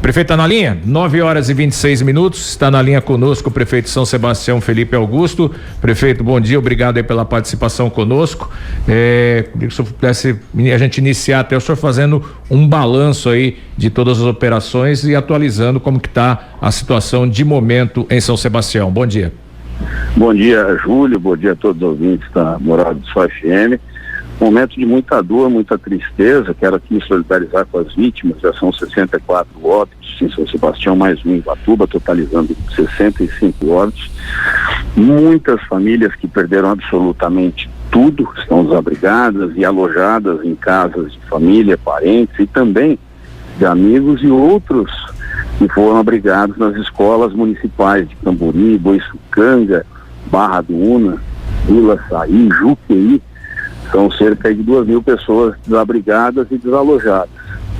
Prefeito, está na linha? 9h26, está na linha conosco o prefeito de São Sebastião, Felipe Augusto. Prefeito, bom dia, obrigado aí pela participação conosco. Queria que o senhor pudesse a gente iniciar até o senhor fazendo um balanço aí de todas as operações e atualizando como que está a situação de momento em São Sebastião. Bom dia. Bom dia, Júlio, bom dia a todos os ouvintes da Morada do Sol FM. Momento de muita dor, muita tristeza. Quero aqui me solidarizar com as vítimas. Já são 64 óbitos em São Sebastião, mais um em Ubatuba, totalizando 65 óbitos. Muitas famílias que perderam absolutamente tudo, estão desabrigadas e alojadas em casas de família, parentes e também de amigos, e outros que foram abrigados nas escolas municipais de Camburi, Boiçucanga, Barra do Una, Vila Saí, Juqueí. São cerca de 2.000 pessoas desabrigadas e desalojadas.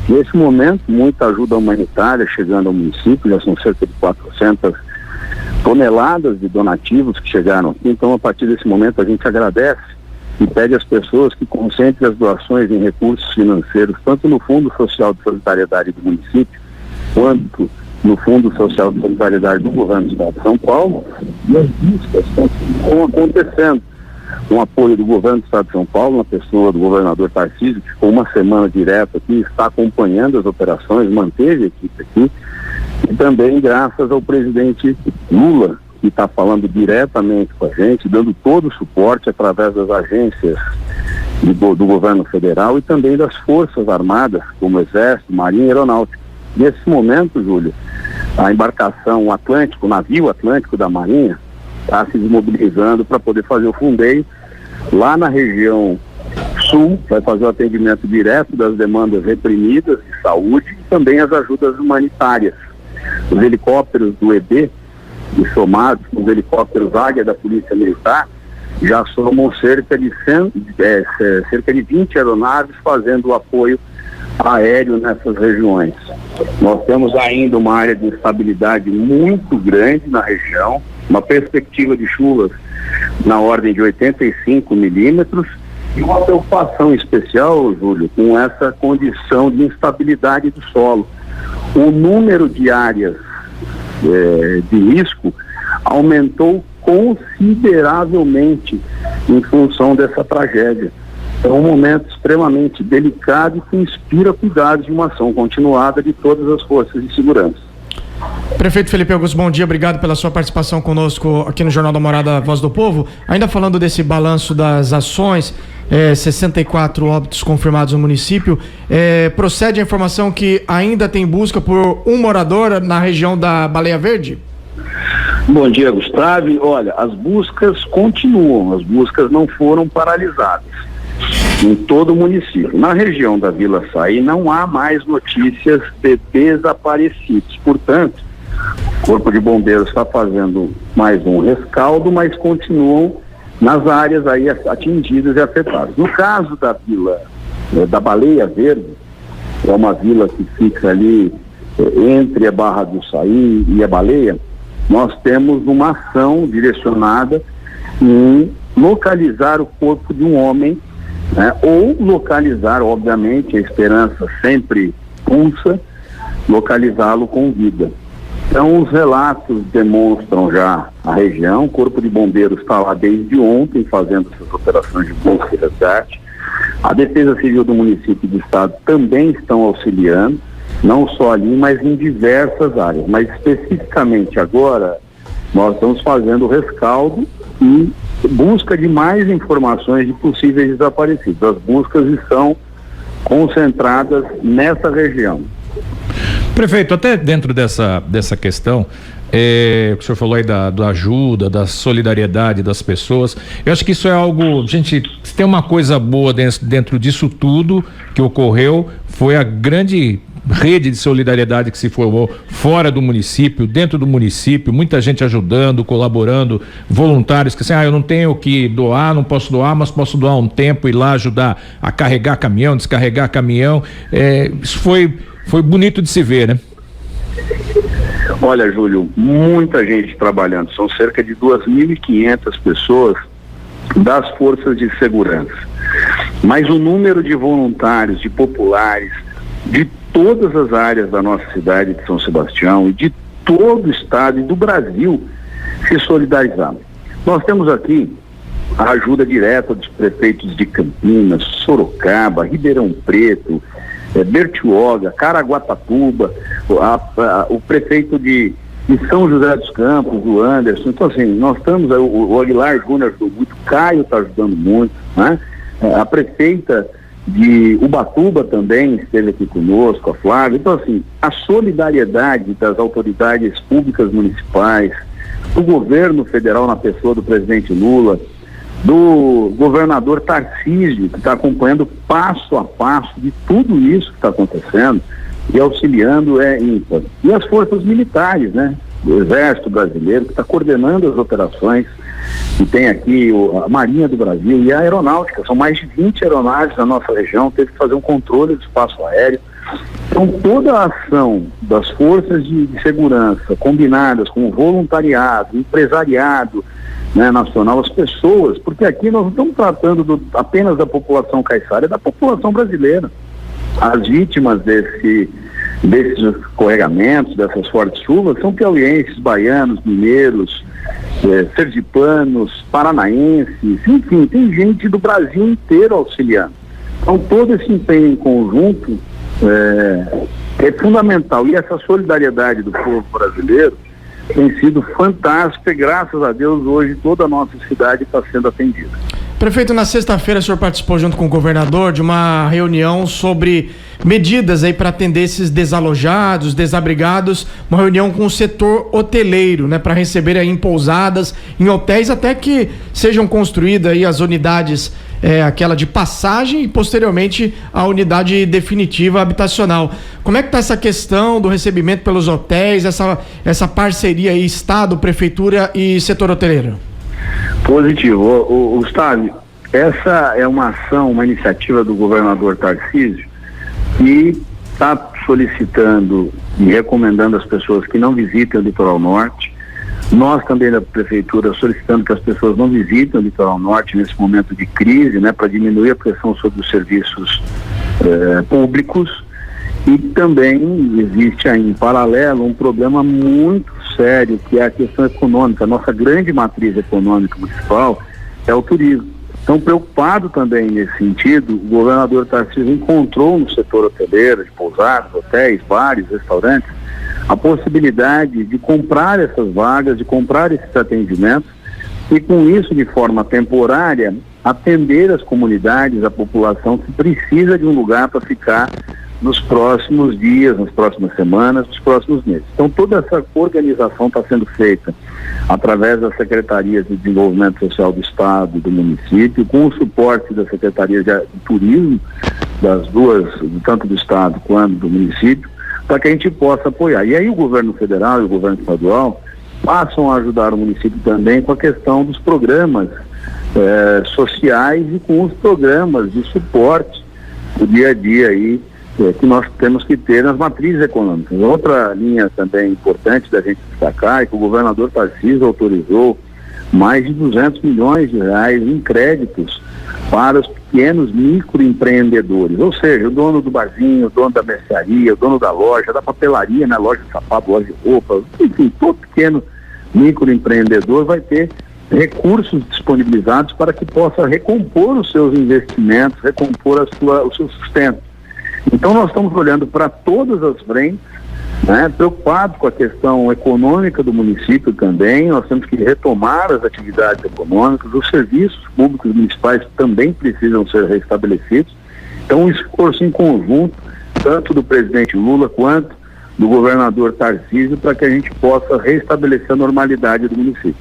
Nesse momento, muita ajuda humanitária chegando ao município, já são cerca de 400 toneladas de donativos que chegaram aqui. Então, a partir desse momento, a gente agradece e pede às pessoas que concentrem as doações em recursos financeiros, tanto no Fundo Social de Solidariedade do município, quanto no Fundo Social de Solidariedade do Governo do Estado de São Paulo, e as buscas estão acontecendo. Com apoio do Governo do Estado de São Paulo, na pessoa do governador Tarcísio, que ficou uma semana direto aqui, está acompanhando as operações, manteve a equipe aqui, e também graças ao presidente Lula, que está falando diretamente com a gente, dando todo o suporte através das agências do governo federal e também das Forças Armadas, como Exército, Marinha e Aeronáutica. Nesse momento, Júlio, a embarcação Atlântico, o navio Atlântico da Marinha, está se desmobilizando para poder fazer o fundeio lá na região sul, vai fazer o atendimento direto das demandas reprimidas de saúde e também as ajudas humanitárias. Os helicópteros do EB, e somados com os helicópteros Águia da Polícia Militar, já somam cerca de 20 aeronaves fazendo o apoio aéreo nessas regiões. Nós temos ainda uma área de instabilidade muito grande na região, uma perspectiva de chuvas na ordem de 85 milímetros e uma preocupação especial, Júlio, com essa condição de instabilidade do solo. O número de áreas de risco aumentou consideravelmente em função dessa tragédia. É um momento extremamente delicado e que inspira cuidados de uma ação continuada de todas as forças de segurança. Prefeito Felipe Augusto, bom dia, obrigado pela sua participação conosco aqui no Jornal da Morada, Voz do Povo. Ainda falando desse balanço das ações, 64 óbitos confirmados no município, procede a informação que ainda tem busca por um morador na região da Baleia Verde? Bom dia, Gustavo. Olha, as buscas continuam, as buscas não foram paralisadas em todo o município. Na região da Vila Saí não há mais notícias de desaparecidos. Portanto, o Corpo de Bombeiros está fazendo mais um rescaldo, mas continuam nas áreas aí atingidas e afetadas. No caso da vila da Baleia Verde, é uma vila que fica ali entre a Barra do Saí e a Baleia, nós temos uma ação direcionada em localizar o corpo de um homem, ou localizar, obviamente, a esperança sempre pulsa, localizá-lo com vida. Então, os relatos demonstram já a região, o Corpo de Bombeiros está lá desde ontem fazendo essas operações de busca e resgate. A Defesa Civil do município e do estado também estão auxiliando, não só ali, mas em diversas áreas. Mas especificamente agora, nós estamos fazendo o rescaldo e busca de mais informações de possíveis desaparecidos. As buscas estão concentradas nessa região. Prefeito, até dentro dessa questão, o senhor falou aí da ajuda, da solidariedade das pessoas, eu acho que isso é algo, gente, se tem uma coisa boa dentro disso tudo que ocorreu, foi a grande rede de solidariedade que se formou fora do município, dentro do município, muita gente ajudando, colaborando, voluntários que assim, eu não tenho que doar, não posso doar, mas posso doar um tempo, ir lá ajudar a carregar caminhão, descarregar caminhão, isso foi bonito de se ver, né? Olha, Júlio, muita gente trabalhando, são cerca de 2.500 pessoas das forças de segurança, mas o número de voluntários, de populares, de todas as áreas da nossa cidade de São Sebastião e de todo o estado e do Brasil se solidarizar. Nós temos aqui a ajuda direta dos prefeitos de Campinas, Sorocaba, Ribeirão Preto, Bertioga, Caraguatatuba, o prefeito de São José dos Campos, o Anderson. Então, assim, nós estamos, o Aguilar Júnior ajudou muito, o Caio está ajudando muito, né? A prefeita de Ubatuba também esteve aqui conosco, a Flávia. Então, assim, a solidariedade das autoridades públicas municipais, do governo federal na pessoa do presidente Lula, do governador Tarcísio, que está acompanhando passo a passo de tudo isso que está acontecendo e auxiliando ímpar. E as forças militares, né? Do Exército Brasileiro, que está coordenando as operações, e tem aqui a Marinha do Brasil e a Aeronáutica. São mais de 20 aeronaves na nossa região, teve que fazer um controle do espaço aéreo. Então, toda a ação das forças de segurança, combinadas com o voluntariado, empresariado, né, nacional, as pessoas, porque aqui nós não estamos tratando apenas da população caiçara, é da população brasileira. As vítimas desses escorregamentos, dessas fortes chuvas, são piauienses, baianos, mineiros, sergipanos, paranaenses, enfim, tem gente do Brasil inteiro auxiliando. Então, todo esse empenho em conjunto é fundamental, e essa solidariedade do povo brasileiro tem sido fantástica, e graças a Deus hoje toda a nossa cidade está sendo atendida. Prefeito, na sexta-feira o senhor participou junto com o governador de uma reunião sobre medidas aí para atender esses desalojados, desabrigados, uma reunião com o setor hoteleiro, né, para receber aí em pousadas, em hotéis, até que sejam construídas aí as unidades, aquela de passagem e posteriormente a unidade definitiva habitacional. Como é que está essa questão do recebimento pelos hotéis, essa parceria aí, Estado, Prefeitura e setor hoteleiro? Positivo. Gustavo, essa é uma ação, uma iniciativa do governador Tarcísio, que está solicitando e recomendando às pessoas que não visitem o Litoral Norte. Nós também da Prefeitura solicitando que as pessoas não visitem o Litoral Norte nesse momento de crise, né, para diminuir a pressão sobre os serviços públicos. E também existe aí em paralelo um problema muito sério, que é a questão econômica. A nossa grande matriz econômica municipal é o turismo. Então, preocupado também nesse sentido, o governador Tarcísio encontrou no setor hoteleiro, de pousadas, hotéis, bares, restaurantes, a possibilidade de comprar essas vagas, de comprar esses atendimentos e, com isso, de forma temporária, atender as comunidades, a população que precisa de um lugar para ficar nos próximos dias, nas próximas semanas, nos próximos meses. Então, toda essa organização está sendo feita através das Secretarias de Desenvolvimento Social do Estado e do município, com o suporte da Secretaria de Turismo, das duas, tanto do Estado quanto do município, para que a gente possa apoiar. E aí o governo federal e o governo estadual passam a ajudar o município também com a questão dos programas sociais e com os programas de suporte do dia a dia aí, que nós temos que ter nas matrizes econômicas. Outra linha também importante da gente destacar é que o governador Tarcísio autorizou mais de 200 milhões de reais em créditos para os pequenos microempreendedores, ou seja, o dono do barzinho, o dono da mercearia, o dono da loja, da papelaria, né, loja de sapato, loja de roupa, enfim, todo pequeno microempreendedor vai ter recursos disponibilizados para que possa recompor os seus investimentos, recompor o seu sustento. Então nós estamos olhando para todas as frentes, né, preocupados com a questão econômica do município também. Nós temos que retomar as atividades econômicas, os serviços públicos municipais também precisam ser restabelecidos. Então um esforço em conjunto, tanto do presidente Lula quanto do governador Tarcísio, para que a gente possa restabelecer a normalidade do município.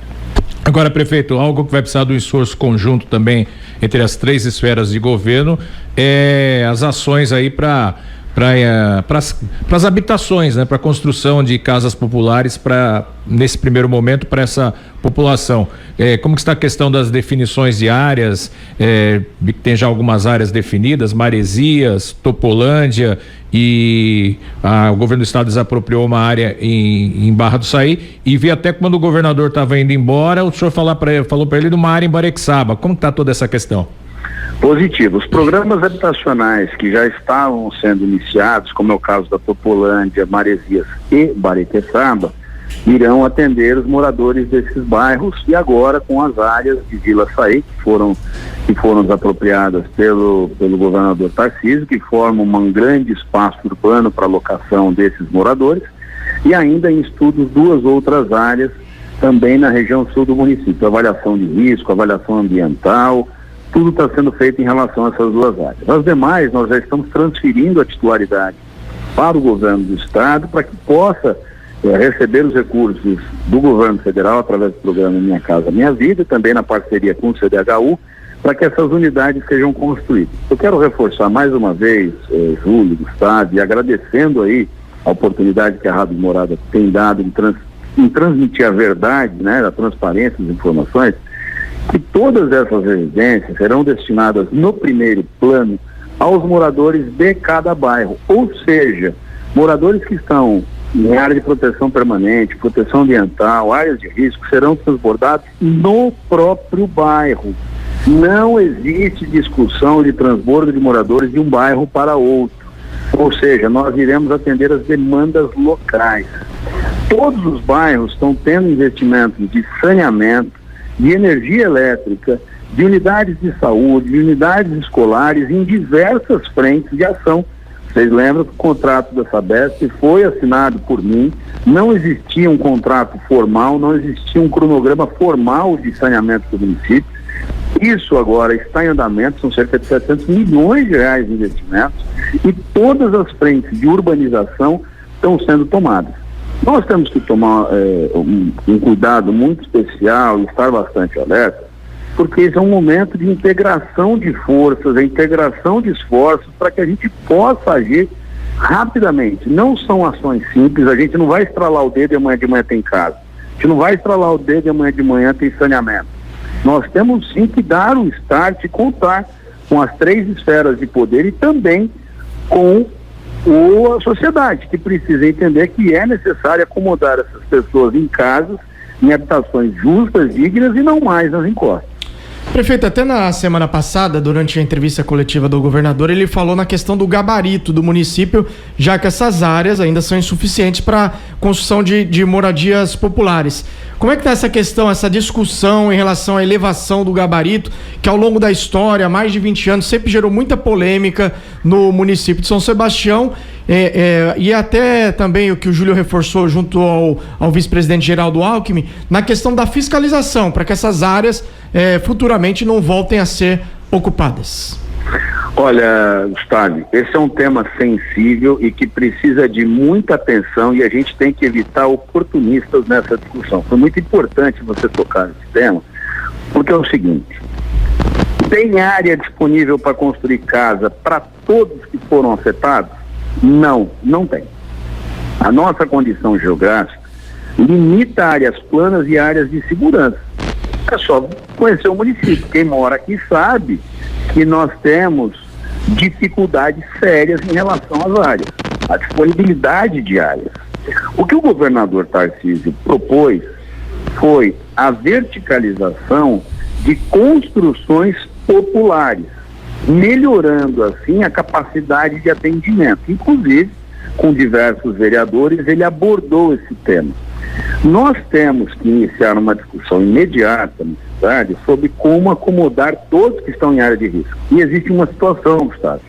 Agora, prefeito, algo que vai precisar de um esforço conjunto também entre as três esferas de governo é as ações aí para as habitações, né, para a construção de casas populares nesse primeiro momento para essa população. Como que está a questão das definições de áreas? Tem já algumas áreas definidas, Maresias, Topolândia, e o governo do estado desapropriou uma área em Barra do Saí, e vi até quando o governador estava indo embora, o senhor falou para ele de uma área em Barexaba. Como está toda essa questão? Positivo. Os programas habitacionais que já estavam sendo iniciados, como é o caso da Topolândia, Maresias e Bariqueçaba, irão atender os moradores desses bairros, e agora com as áreas de Vila Saí, que foram desapropriadas pelo governador Tarcísio, que formam um grande espaço urbano para locação desses moradores, e ainda em estudos 2 outras áreas também na região sul do município, avaliação de risco, avaliação ambiental, tudo está sendo feito em relação a essas 2 áreas. As demais, nós já estamos transferindo a titularidade para o governo do estado, para que possa receber os recursos do governo federal através do programa Minha Casa Minha Vida, e também na parceria com o CDHU, para que essas unidades sejam construídas. Eu quero reforçar mais uma vez, Júlio, Gustavo, e agradecendo aí a oportunidade que a Rádio Morada tem dado em transmitir a verdade, né, a transparência das informações, que todas essas residências serão destinadas no primeiro plano aos moradores de cada bairro, ou seja, moradores que estão em área de proteção permanente, proteção ambiental, áreas de risco, serão transbordados no próprio bairro. Não existe discussão de transbordo de moradores de um bairro para outro. Ou seja, nós iremos atender as demandas locais. Todos os bairros estão tendo investimentos de saneamento, de energia elétrica, de unidades de saúde, de unidades escolares em diversas frentes de ação. Vocês lembram que o contrato da Sabesp foi assinado por mim, não existia um contrato formal, não existia um cronograma formal de saneamento do município. Isso agora está em andamento, são cerca de 700 milhões de reais de investimentos, e todas as frentes de urbanização estão sendo tomadas. Nós temos que tomar um cuidado muito especial e estar bastante alerta, porque esse é um momento de integração de forças, integração de esforços para que a gente possa agir rapidamente. Não são ações simples, a gente não vai estralar o dedo e amanhã de manhã tem casa. A gente não vai estralar o dedo e amanhã de manhã tem saneamento. Nós temos sim que dar um start e contar com as 3 esferas de poder e também com a sociedade, que precisa entender que é necessário acomodar essas pessoas em casas, em habitações justas, dignas e não mais nas encostas. Prefeito, até na semana passada, durante a entrevista coletiva do governador, ele falou na questão do gabarito do município, já que essas áreas ainda são insuficientes para construção de moradias populares. Como é que está essa questão, essa discussão em relação à elevação do gabarito, que ao longo da história, há mais de 20 anos, sempre gerou muita polêmica no município de São Sebastião, e até também o que o Júlio reforçou junto ao vice-presidente Geraldo Alckmin, na questão da fiscalização, para que essas áreas futuramente não voltem a ser ocupadas? Olha, Gustavo, esse é um tema sensível e que precisa de muita atenção, e a gente tem que evitar oportunistas nessa discussão. Foi muito importante você tocar nesse tema, porque é o seguinte: tem área disponível para construir casa para todos que foram afetados? Não tem. A nossa condição geográfica limita áreas planas e áreas de segurança. É só conhecer o município. Quem mora aqui sabe que nós temos dificuldades sérias em relação às áreas, a disponibilidade de áreas. O que o governador Tarcísio propôs foi a verticalização de construções populares, melhorando assim a capacidade de atendimento. Inclusive, com diversos vereadores, ele abordou esse tema. Nós temos que iniciar uma discussão imediata na cidade sobre como acomodar todos que estão em área de risco. E existe uma situação, Gustavo,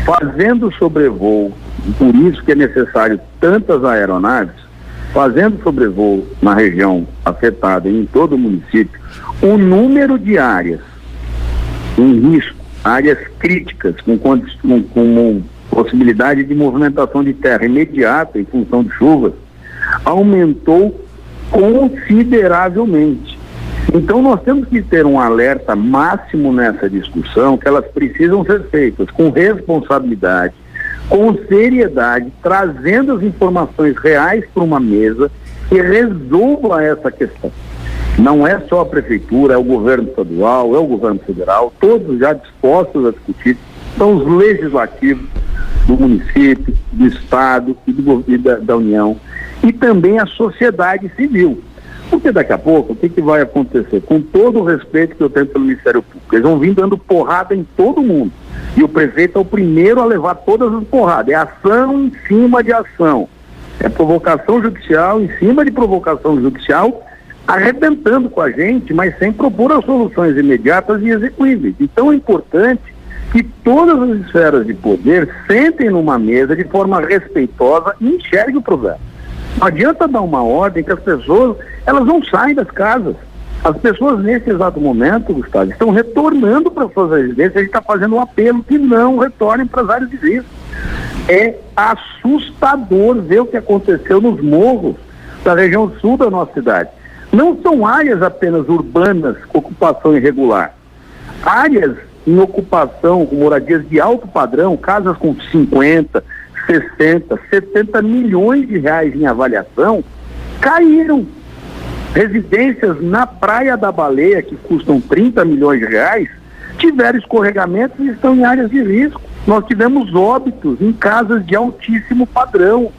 fazendo sobrevoo, por isso que é necessário tantas aeronaves, fazendo sobrevoo na região afetada e em todo o município, o número de áreas em risco, áreas críticas, com possibilidade de movimentação de terra imediata em função de chuvas, aumentou consideravelmente. Então nós temos que ter um alerta máximo nessa discussão, que elas precisam ser feitas com responsabilidade, com seriedade, trazendo as informações reais para uma mesa que resolva essa questão. Não é só a prefeitura, é o governo estadual, é o governo federal, todos já dispostos a discutir, são os legislativos do município, do estado e da União, e também a sociedade civil. Porque daqui a pouco, o que vai acontecer? Com todo o respeito que eu tenho pelo Ministério Público, eles vão vir dando porrada em todo mundo. E o prefeito é o primeiro a levar todas as porradas. É ação em cima de ação. É provocação judicial em cima de provocação judicial, arrebentando com a gente, mas sem propor as soluções imediatas e execuíveis. Então é importante que todas as esferas de poder sentem numa mesa de forma respeitosa e enxerguem o problema. Não adianta dar uma ordem que as pessoas, elas não saem das casas. As pessoas nesse exato momento, Gustavo, estão retornando para suas residências. A gente está fazendo um apelo que não retornem para as áreas de risco. É assustador ver o que aconteceu nos morros da região sul da nossa cidade. Não são áreas apenas urbanas com ocupação irregular. Áreas em ocupação com moradias de alto padrão, casas com 50, 60, 70 milhões de reais em avaliação, caíram. Residências na Praia da Baleia, que custam 30 milhões de reais, tiveram escorregamentos e estão em áreas de risco. Nós tivemos óbitos em casas de altíssimo padrão.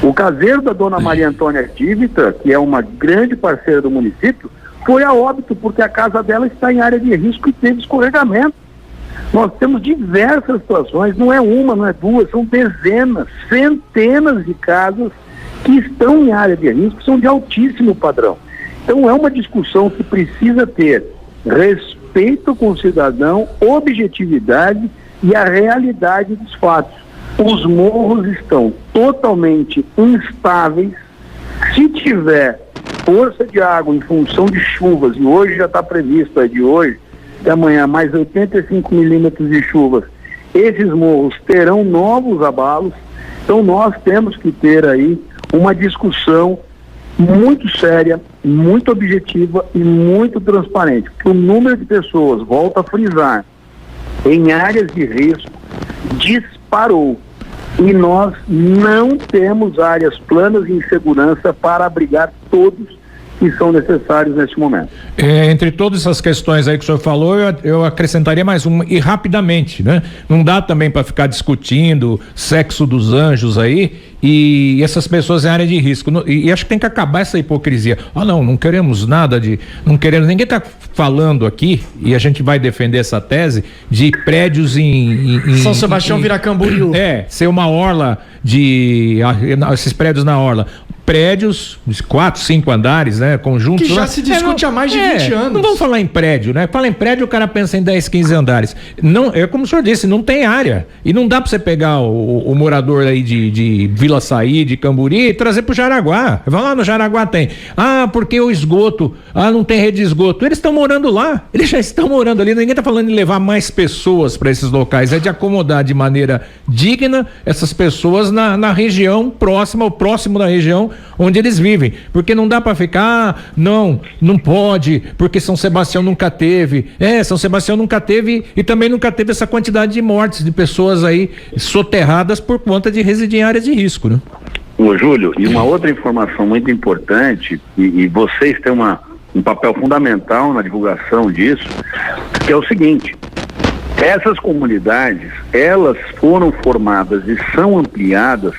O caseiro da dona Maria Antônia Dívita, que é uma grande parceira do município, foi a óbito porque a casa dela está em área de risco e teve escorregamento. Nós temos diversas situações, não é uma, não é duas, são dezenas, centenas de casas que estão em área de risco, são de altíssimo padrão. Então é uma discussão que precisa ter respeito com o cidadão, objetividade e a realidade dos fatos. Os morros estão totalmente instáveis. Se tiver força de água em função de chuvas, e hoje já está previsto, de hoje até amanhã, mais 85 milímetros de chuvas, esses morros terão novos abalos. Então nós temos que ter aí uma discussão muito séria, muito objetiva e muito transparente, porque o número de pessoas, volto a frisar, em áreas de risco disparou e nós não temos áreas planas e em segurança para abrigar todos que são necessários neste momento. Entre todas essas questões aí que o senhor falou, eu acrescentaria mais uma, e rapidamente, né? Não dá também para ficar discutindo sexo dos anjos aí e essas pessoas em área de risco, e acho que tem que acabar essa hipocrisia. Não queremos nada ninguém está falando aqui, e a gente vai defender essa tese de prédios em São Sebastião vira Camboriú. Ser uma orla esses prédios na orla. Prédios de 4, 5 andares, né? Conjuntos. Que já se discute há mais de 20 anos. Não vamos falar em prédio, né? Fala em prédio, o cara pensa em 10, 15 andares. Não, é como o senhor disse, não tem área. E não dá pra você pegar o morador aí de Vila Saí, de Camburi, e trazer pro Jaraguá. Vai lá no Jaraguá tem. Porque o esgoto, não tem rede de esgoto. Eles estão morando lá. Eles já estão morando ali. Ninguém tá falando em levar mais pessoas para esses locais. É de acomodar de maneira digna essas pessoas na região próxima, ou próximo da região onde eles vivem, porque não dá para ficar, não pode, porque São Sebastião nunca teve, São Sebastião nunca teve e também nunca teve essa quantidade de mortes de pessoas aí soterradas por conta de residir em áreas de risco, né? Ô Júlio, e uma outra informação muito importante, e vocês têm um papel fundamental na divulgação disso, que é o seguinte: essas comunidades, elas foram formadas e são ampliadas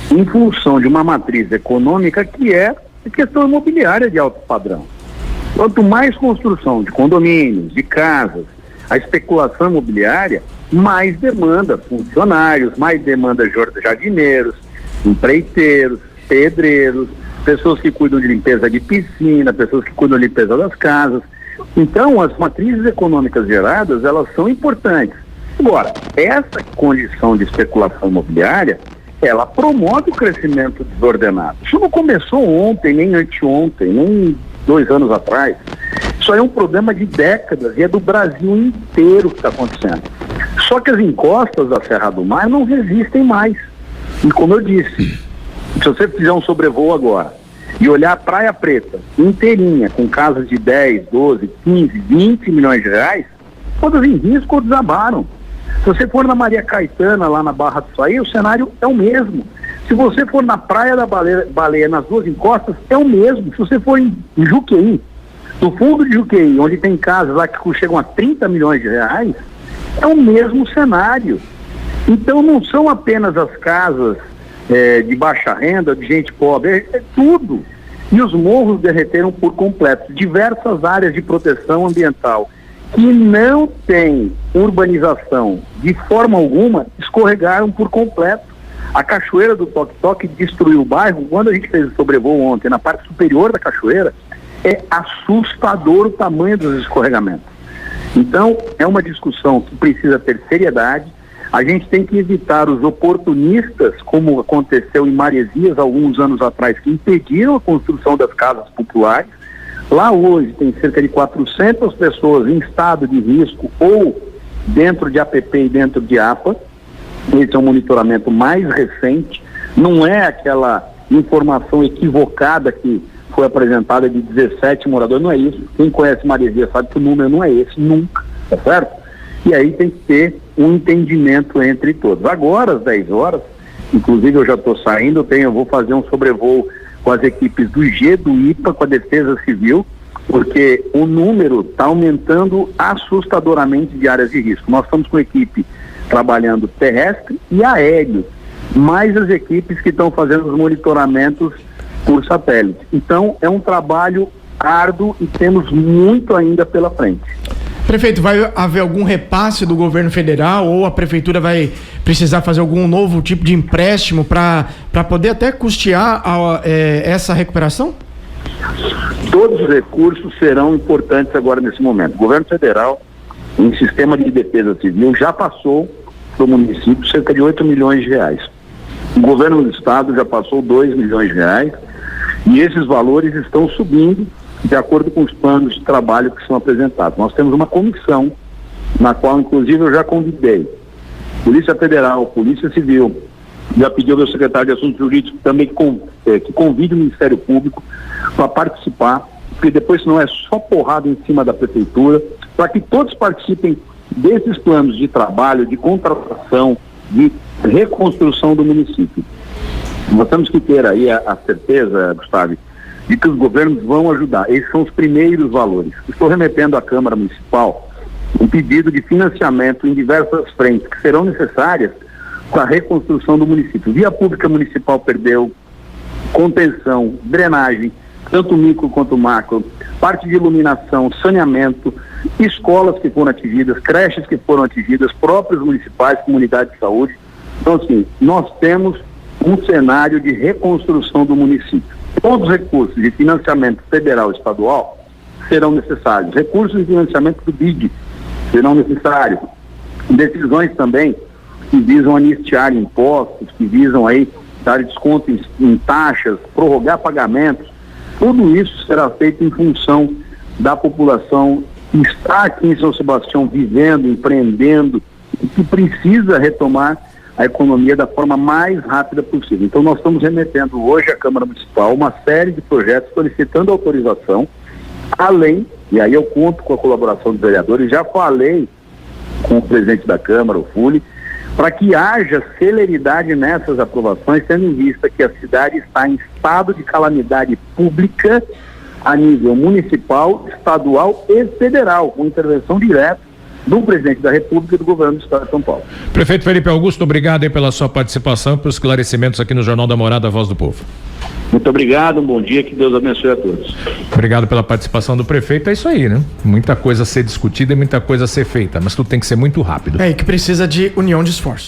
em função de uma matriz econômica que é a questão imobiliária de alto padrão. Quanto mais construção de condomínios, de casas, a especulação imobiliária, mais demanda funcionários, mais demanda jardineiros, empreiteiros, pedreiros, pessoas que cuidam de limpeza de piscina, pessoas que cuidam de limpeza das casas. Então, as matrizes econômicas geradas, elas são importantes. Agora, essa condição de especulação imobiliária, ela promove o crescimento desordenado. Isso não começou ontem, nem anteontem, nem 2 anos atrás. Isso aí é um problema de décadas e é do Brasil inteiro que está acontecendo. Só que as encostas da Serra do Mar não resistem mais. E como eu disse, se você fizer um sobrevoo agora e olhar a Praia Preta inteirinha, com casas de 10, 12, 15, 20 milhões de reais, todas em risco ou desabaram. Se você for na Maria Caetana, lá na Barra do Saí, o cenário é o mesmo. Se você for na Praia da Baleia, nas duas encostas, é o mesmo. Se você for em Juqueí, no fundo de Juqueí, onde tem casas lá que chegam a 30 milhões de reais, é o mesmo cenário. Então não são apenas as casas de baixa renda, de gente pobre, é tudo. E os morros derreteram por completo. Diversas áreas de proteção ambiental que não têm urbanização de forma alguma escorregaram por completo. A cachoeira do Toque-Toque destruiu o bairro. Quando a gente fez o sobrevoo ontem na parte superior da cachoeira, é assustador o tamanho dos escorregamentos. Então, é uma discussão que precisa ter seriedade. A gente tem que evitar os oportunistas, como aconteceu em Maresias alguns anos atrás, que impediram a construção das casas populares. Lá hoje tem cerca de 400 pessoas em estado de risco ou dentro de APP e dentro de APA. Esse é um monitoramento mais recente, não é aquela informação equivocada que foi apresentada de 17 moradores, não é isso. Quem conhece Maresias sabe que o número não é esse, nunca, tá certo? E aí tem que ter um entendimento entre todos. Agora, às 10 horas, inclusive eu já estou saindo, eu vou fazer um sobrevoo com as equipes do G, do IPA, com a Defesa Civil, porque o número está aumentando assustadoramente de áreas de risco. Nós estamos com equipe trabalhando terrestre e aéreo, mais as equipes que estão fazendo os monitoramentos por satélite. Então, é um trabalho árduo e temos muito ainda pela frente. Prefeito, vai haver algum repasse do governo federal ou a prefeitura vai precisar fazer algum novo tipo de empréstimo para poder até custear essa recuperação? Todos os recursos serão importantes agora nesse momento. O governo federal, em sistema de defesa civil, já passou para o município cerca de 8 milhões de reais. O governo do estado já passou 2 milhões de reais e esses valores estão subindo de acordo com os planos de trabalho que são apresentados. Nós temos uma comissão, na qual, inclusive, eu já convidei Polícia Federal, Polícia Civil, já pedi ao meu secretário de Assuntos Jurídicos também que convide o Ministério Público para participar, porque depois não é só porrada em cima da prefeitura, para que todos participem desses planos de trabalho, de contratação, de reconstrução do município. Nós temos que ter aí a certeza, Gustavo, de que os governos vão ajudar. Esses são os primeiros valores. Estou remetendo à Câmara Municipal um pedido de financiamento em diversas frentes que serão necessárias para a reconstrução do município. Via pública municipal perdeu, contenção, drenagem, tanto micro quanto macro, parte de iluminação, saneamento, escolas que foram atingidas, creches que foram atingidas, próprios municipais, comunidade de saúde. Então, assim, nós temos um cenário de reconstrução do município. Todos os recursos de financiamento federal e estadual serão necessários. Recursos de financiamento do BID serão necessários. Decisões também que visam anistiar impostos, que visam aí dar desconto em taxas, prorrogar pagamentos. Tudo isso será feito em função da população que está aqui em São Sebastião vivendo, empreendendo e que precisa retomar a economia da forma mais rápida possível. Então nós estamos remetendo hoje à Câmara Municipal uma série de projetos solicitando autorização, além, e aí eu conto com a colaboração dos vereadores, já falei com o presidente da Câmara, o Fuli, para que haja celeridade nessas aprovações, tendo em vista que a cidade está em estado de calamidade pública a nível municipal, estadual e federal, com intervenção direta do presidente da República e do governo do estado de São Paulo. Prefeito Felipe Augusto, obrigado aí pela sua participação e pelos esclarecimentos aqui no Jornal da Morada, Voz do Povo. Muito obrigado, um bom dia, que Deus abençoe a todos. Obrigado pela participação do prefeito, é isso aí, né? Muita coisa a ser discutida e muita coisa a ser feita, mas tudo tem que ser muito rápido. E que precisa de união de esforço.